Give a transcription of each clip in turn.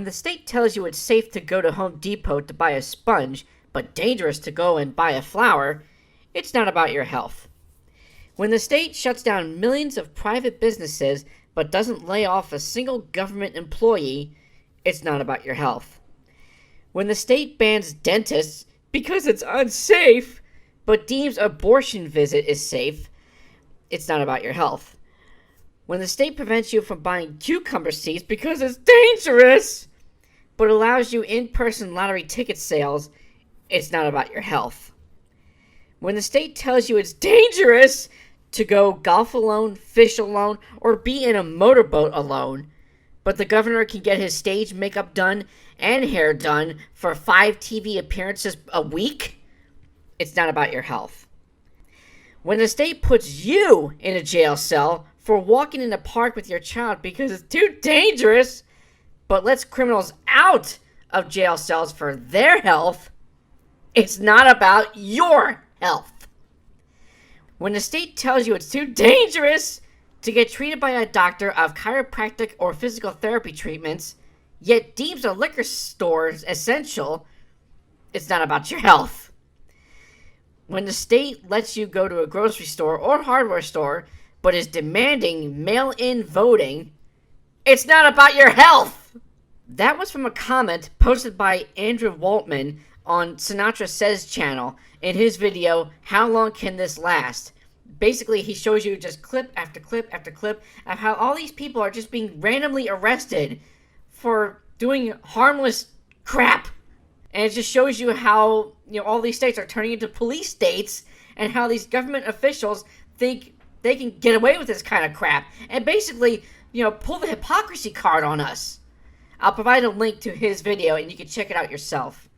When the state tells you it's safe to go to Home Depot to buy a sponge, but dangerous to go and buy a flower, it's not about your health. When the state shuts down millions of private businesses but doesn't lay off a single government employee, it's not about your health. When the state bans dentists because it's unsafe, but deems abortion visit is safe, it's not about your health. When the state prevents you from buying cucumber seeds because it's dangerous, but allows you in-person lottery ticket sales, it's not about your health. When the state tells you it's dangerous to go golf alone, fish alone, or be in a motorboat alone, but the governor can get his stage makeup done and hair done for 5 TV appearances a week, it's not about your health. When the state puts you in a jail cell for walking in the park with your child because it's too dangerous, but lets criminals out of jail cells for their health, it's not about your health. When the state tells you it's too dangerous to get treated by a doctor of chiropractic or physical therapy treatments, yet deems a liquor store essential, it's not about your health. When the state lets you go to a grocery store or hardware store, but is demanding mail-in voting, it's not about your health. That was from a comment posted by Andrew Waltman on Sinatra Says channel in his video, How Long Can This Last? Basically, he shows you just clip after clip after clip of how all these people are just being randomly arrested for doing harmless crap. And it just shows you how, all these states are turning into police states and how these government officials think they can get away with this kind of crap and basically, pull the hypocrisy card on us. I'll provide a link to his video and you can check it out yourself.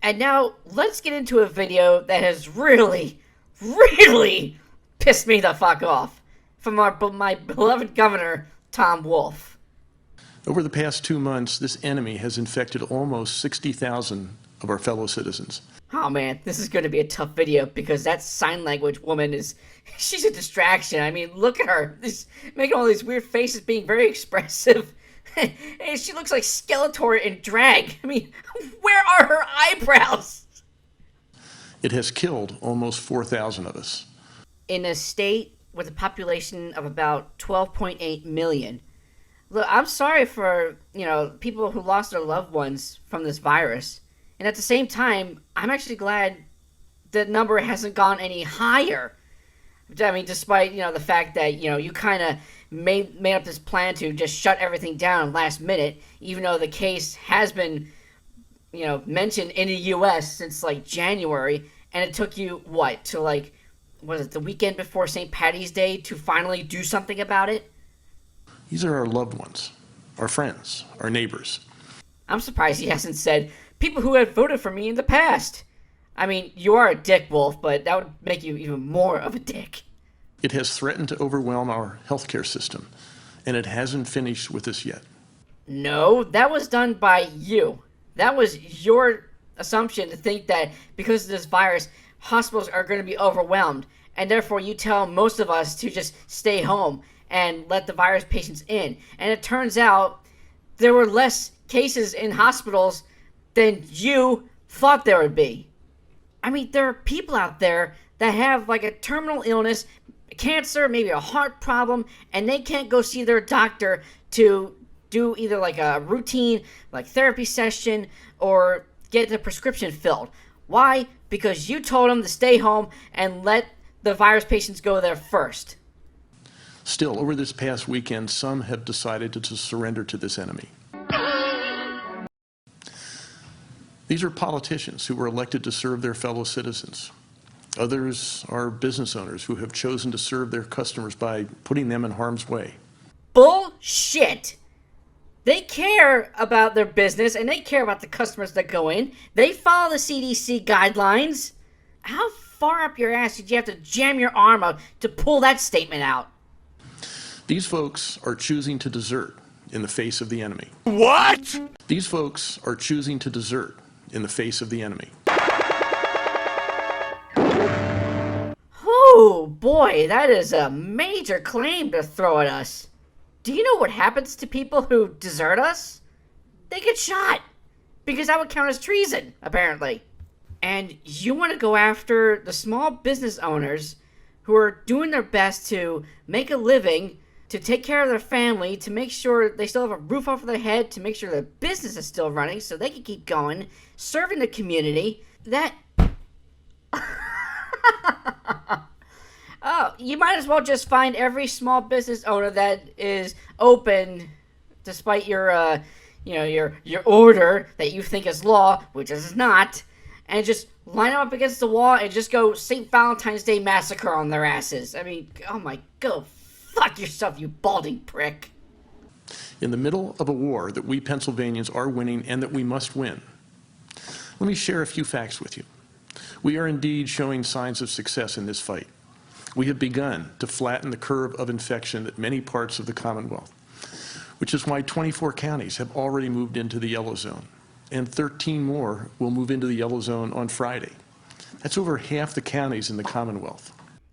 And now, let's get into a video that has really, really pissed me the fuck off from my beloved governor, Tom Wolf. Over the past 2 months, this enemy has infected almost 60,000 of our fellow citizens. Oh man, this is going to be a tough video because that sign language woman she's a distraction. I mean, look at her. Making all these weird faces, being very expressive. And she looks like Skeletor in drag. I mean, where are her eyebrows? It has killed almost 4,000 of us. In a state with a population of about 12.8 million. Look, I'm sorry for, people who lost their loved ones from this virus. And at the same time, I'm actually glad the number hasn't gone any higher. I mean, despite, the fact that, you kind of made up this plan to just shut everything down last minute, even though the case has been, mentioned in the U.S. since, January. And it took you, was it the weekend before St. Paddy's Day to finally do something about it? These are our loved ones, our friends, our neighbors. I'm surprised he hasn't said, people who have voted for me in the past. I mean, you are a dick, Wolf, but that would make you even more of a dick. It has threatened to overwhelm our healthcare system, and it hasn't finished with us yet. No, that was done by you. That was your assumption to think that because of this virus, hospitals are going to be overwhelmed, and therefore you tell most of us to just stay home and let the virus patients in. And it turns out there were less cases in hospitals than you thought there would be. I mean, there are people out there that have a terminal illness, cancer, maybe a heart problem, and they can't go see their doctor to do either a routine therapy session or get the prescription filled. Why? Because you told them to stay home and let the virus patients go there first. Still, over this past weekend, some have decided to surrender to this enemy. These are politicians who were elected to serve their fellow citizens. Others are business owners who have chosen to serve their customers by putting them in harm's way. Bullshit! They care about their business and they care about the customers that go in. They follow the CDC guidelines. How far up your ass did you have to jam your arm up to pull that statement out? These folks are choosing to desert in the face of the enemy. What? These folks are choosing to desert in the face of the enemy. Oh boy, that is a major claim to throw at us. Do you know what happens to people who desert us? they get shot. Because that would count as treason, apparently. And you want to go after the small business owners who are doing their best to make a living, to take care of their family, to make sure they still have a roof over their head, to make sure their business is still running so they can keep going, serving the community. That... Oh, you might as well just find every small business owner that is open despite your order that you think is law, which is not, and just line them up against the wall and just go St. Valentine's Day Massacre on their asses. I mean, oh my, go fuck yourself, you balding prick. In the middle of a war that we Pennsylvanians are winning and that we must win, let me share a few facts with you. We are indeed showing signs of success in this fight. We have begun to flatten the curve of infection at many parts of the Commonwealth, which is why 24 counties have already moved into the yellow zone, and 13 more will move into the yellow zone on Friday. That's over half the counties in the Commonwealth.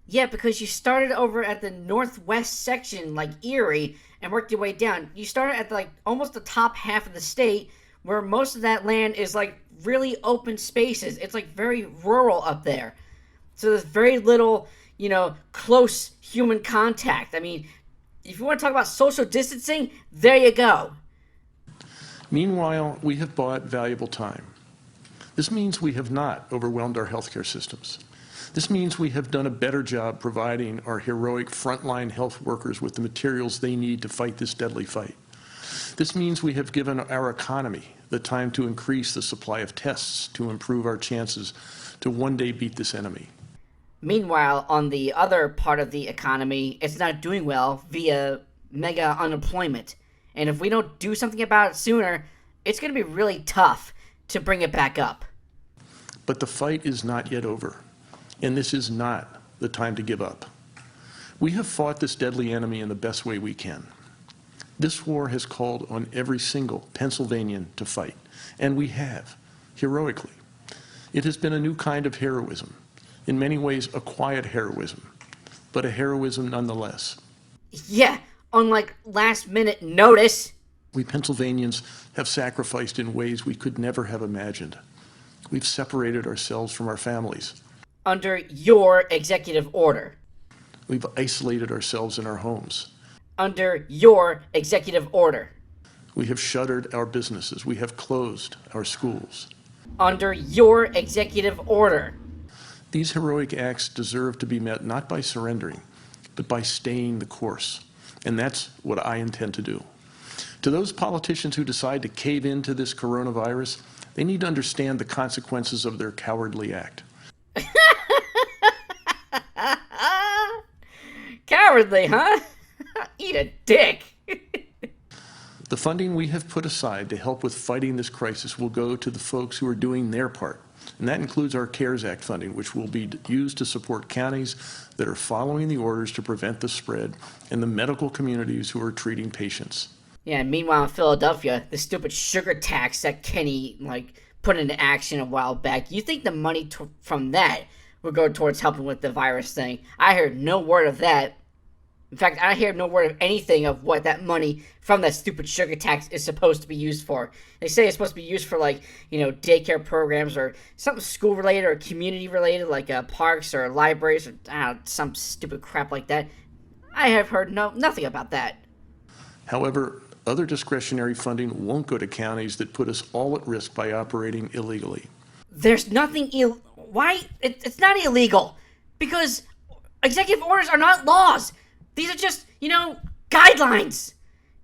Yeah, because you started over at the northwest section, like Erie, and worked your way down. You started at like almost the top half of the state, where most of that land is like really open spaces. It's like very rural up there. So there's very little, close human contact. I mean, if you want to talk about social distancing, there you go. Meanwhile, we have bought valuable time. This means we have not overwhelmed our healthcare systems. This means we have done a better job providing our heroic frontline health workers with the materials they need to fight this deadly fight. This means we have given our economy the time to increase the supply of tests to improve our chances to one day beat this enemy. Meanwhile, on the other part of the economy, it's not doing well via mega unemployment. And if we don't do something about it sooner, it's going to be really tough to bring it back up. But the fight is not yet over, and this is not the time to give up. We have fought this deadly enemy in the best way we can. This war has called on every single Pennsylvanian to fight, and we have, heroically. It has been a new kind of heroism, in many ways a quiet heroism, but a heroism nonetheless. Yeah, on like last-minute notice. We Pennsylvanians have sacrificed in ways we could never have imagined. We've separated ourselves from our families. Under your executive order. We've isolated ourselves in our homes. Under your executive order. We have shuttered our businesses. We have closed our schools. Under your executive order. These heroic acts deserve to be met not by surrendering, but by staying the course. And that's what I intend to do. To those politicians who decide to cave into this coronavirus, they need to understand the consequences of their cowardly act. Cowardly, huh? Eat a dick. The funding we have put aside to help with fighting this crisis will go to the folks who are doing their part. And that includes our CARES Act funding, which will be used to support counties that are following the orders to prevent the spread and the medical communities who are treating patients. Yeah, meanwhile in Philadelphia, the stupid sugar tax that Kenny, put into action a while back, you think the money from that would go towards helping with the virus thing. I heard no word of that. In fact, I hear no word of anything of what that money from that stupid sugar tax is supposed to be used for. They say it's supposed to be used for, daycare programs or something school-related or community-related, like parks or libraries or some stupid crap like that. I have heard nothing about that. However, other discretionary funding won't go to counties that put us all at risk by operating illegally. There's nothing why? It's not illegal. Because executive orders are not laws. These are just, guidelines.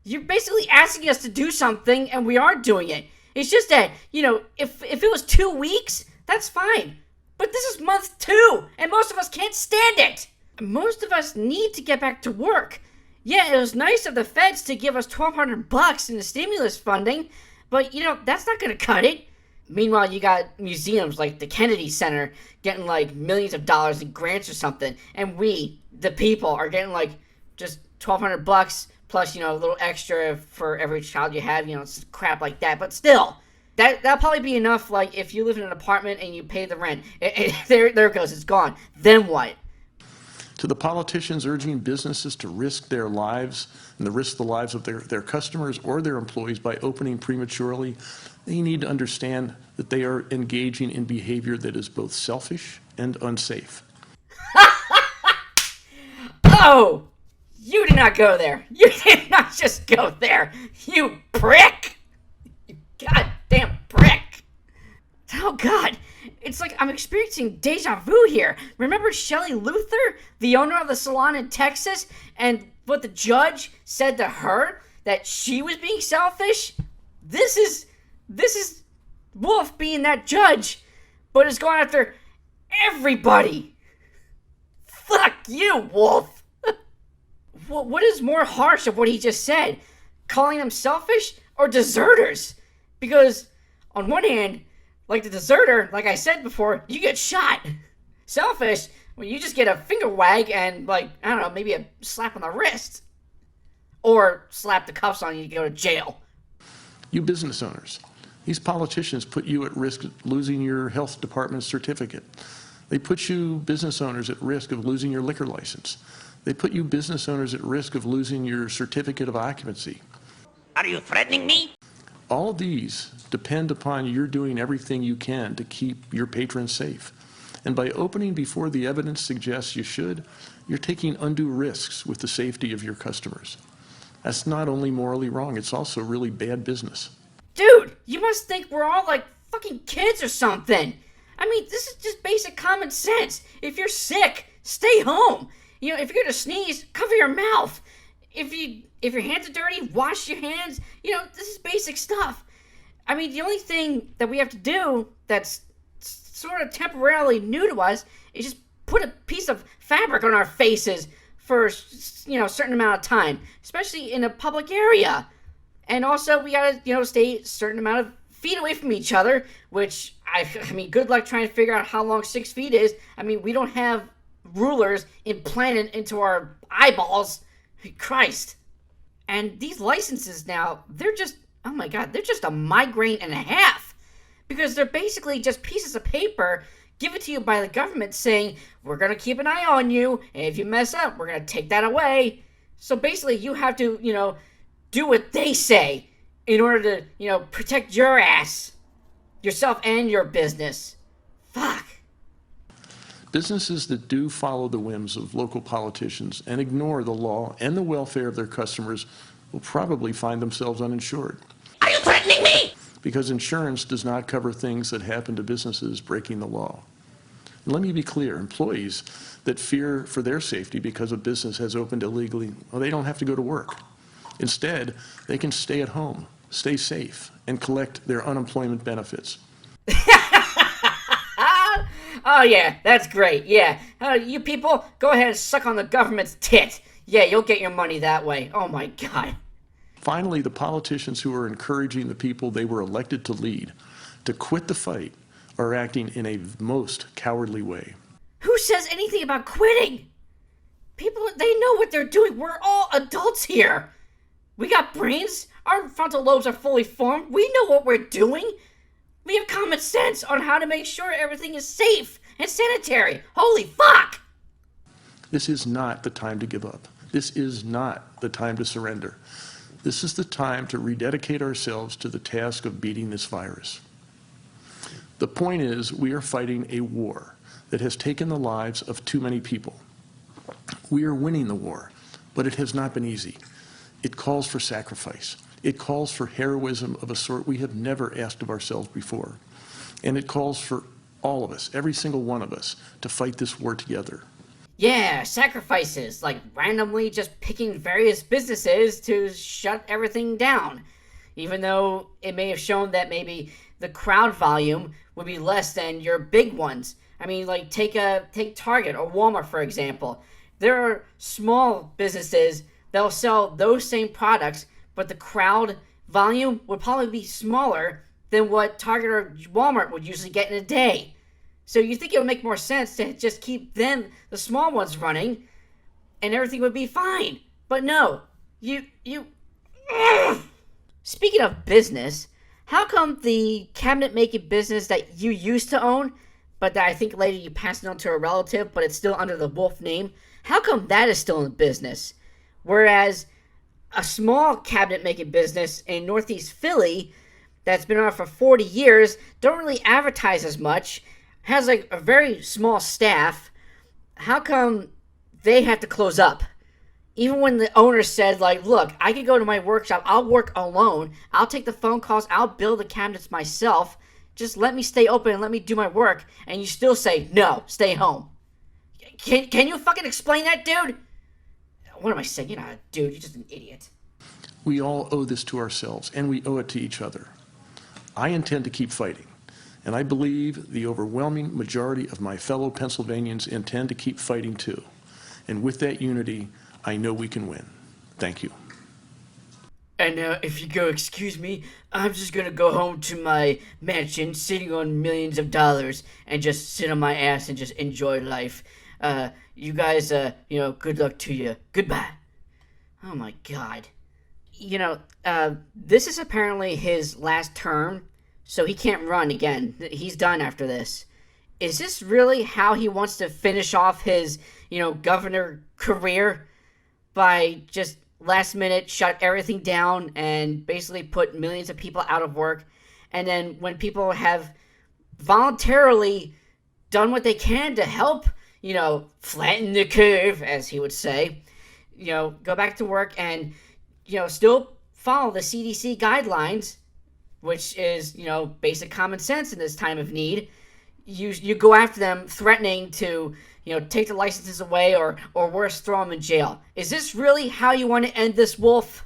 You're basically asking us to do something, and we are doing it. It's just that, if it was 2 weeks, that's fine. But this is month 2, and most of us can't stand it. Most of us need to get back to work. Yeah, it was nice of the feds to give us $1,200 in the stimulus funding, but, that's not going to cut it. Meanwhile, you got museums like the Kennedy Center getting millions of dollars in grants or something, and we, the people, are getting just $1,200 plus a little extra for every child you have, crap like that. But still, that'll probably be enough. If you live in an apartment and you pay the rent, there it goes, it's gone. Then what? To the politicians urging businesses to risk their lives and risk the lives of their customers or their employees by opening prematurely, they need to understand that they are engaging in behavior that is both selfish and unsafe. Oh! You did not go there. You did not just go there. You prick! You goddamn prick! Oh God, it's like I'm experiencing deja vu here. Remember Shelley Luther, the owner of the salon in Texas, and what the judge said to her, that she was being selfish? This is Wolf being that judge, but is going after everybody. Fuck you, Wolf. What is more harsh of what he just said? Calling them selfish or deserters? Because on one hand, like the deserter, like I said before, you get shot. Selfish, well, you just get a finger wag and, like, I don't know, maybe a slap on the wrist. Or slap the cuffs on you to go to jail. You business owners, these politicians put you at risk of losing your health department certificate. They put you business owners at risk of losing your liquor license. They put you business owners at risk of losing your certificate of occupancy. Are you threatening me? All of these depend upon your doing everything you can to keep your patrons safe. And by opening before the evidence suggests you should, you're taking undue risks with the safety of your customers. That's not only morally wrong, it's also really bad business. Dude, you must think we're all like fucking kids or something. I mean, this is just basic common sense. If you're sick, stay home. You know, if you're gonna sneeze, cover your mouth. If your hands are dirty, wash your hands. You know, this is basic stuff. I mean, the only thing that we have to do that's sort of temporarily new to us is just put a piece of fabric on our faces for, you know, a certain amount of time, especially in a public area. And also, we gotta, you know, stay a certain amount of feet away from each other, which, I mean, good luck trying to figure out how long 6 feet is. I mean, we don't have rulers implanted into our eyeballs. Christ. And these licenses now, they're just, oh my God, they're just a migraine and a half. Because they're basically just pieces of paper given to you by the government saying, we're going to keep an eye on you, and if you mess up, we're going to take that away. So basically, you have to, you know, do what they say in order to, you know, protect your ass, yourself and your business. Fuck. Businesses that do follow the whims of local politicians and ignore the law and the welfare of their customers will probably find themselves uninsured. Are you threatening me? Because insurance does not cover things that happen to businesses breaking the law. And let me be clear, employees that fear for their safety because a business has opened illegally, well, they don't have to go to work. Instead, they can stay at home, stay safe, and collect their unemployment benefits. Oh yeah, that's great, yeah. You people, go ahead and suck on the government's tit. Yeah, you'll get your money that way. Oh my God. Finally, the politicians who are encouraging the people they were elected to lead to quit the fight are acting in a most cowardly way. Who says anything about quitting? People, they know what they're doing. We're all adults here. We got brains. Our frontal lobes are fully formed. We know what we're doing. We have common sense on how to make sure everything is safe and sanitary. Holy fuck! This is not the time to give up. This is not the time to surrender. This is the time to rededicate ourselves to the task of beating this virus. The point is, we are fighting a war that has taken the lives of too many people. We are winning the war, but it has not been easy. It calls for sacrifice. It calls for heroism of a sort we have never asked of ourselves before. And it calls for all of us, every single one of us, to fight this war together. Yeah, sacrifices, like randomly just picking various businesses to shut everything down. Even though it may have shown that maybe the crowd volume would be less than your big ones. I mean, like take Target or Walmart, for example. There are small businesses that'll sell those same products, but the crowd volume would probably be smaller than what Target or Walmart would usually get in a day. So you think it would make more sense to just keep them, the small ones, running, and everything would be fine. But no, Ugh. Speaking of business, how come the cabinet-making business that you used to own, but that I think later you pass it on to a relative, but it's still under the Wolf name. How come that is still in business? Whereas a small cabinet making business in Northeast Philly that's been around for 40 years, don't really advertise as much, has like a very small staff. How come they have to close up? Even when the owner said, like, look, I can go to my workshop, I'll work alone, I'll take the phone calls, I'll build the cabinets myself, just let me stay open and let me do my work, and you still say, no, stay home. Can you fucking explain that, dude? What am I saying? You're not a dude, you're just an idiot. We all owe this to ourselves, and we owe it to each other. I intend to keep fighting, and I believe the overwhelming majority of my fellow Pennsylvanians intend to keep fighting too. And with that unity, I know we can win. Thank you. And if you go, excuse me, I'm just gonna go home to my mansion, sitting on millions of dollars, and just sit on my ass and just enjoy life. You guys, good luck to you. Goodbye. Oh my God. This is apparently his last term, so he can't run again. He's done after this. Is this really how he wants to finish off his, governor career? By just last minute shut everything down and basically put millions of people out of work. And then when people have voluntarily done what they can to help, flatten the curve, as he would say, go back to work and, still follow the CDC guidelines, which is, basic common sense in this time of need. You go after them threatening to, take the licenses away or worse, throw them in jail. Is this really how you want to end this, Wolf?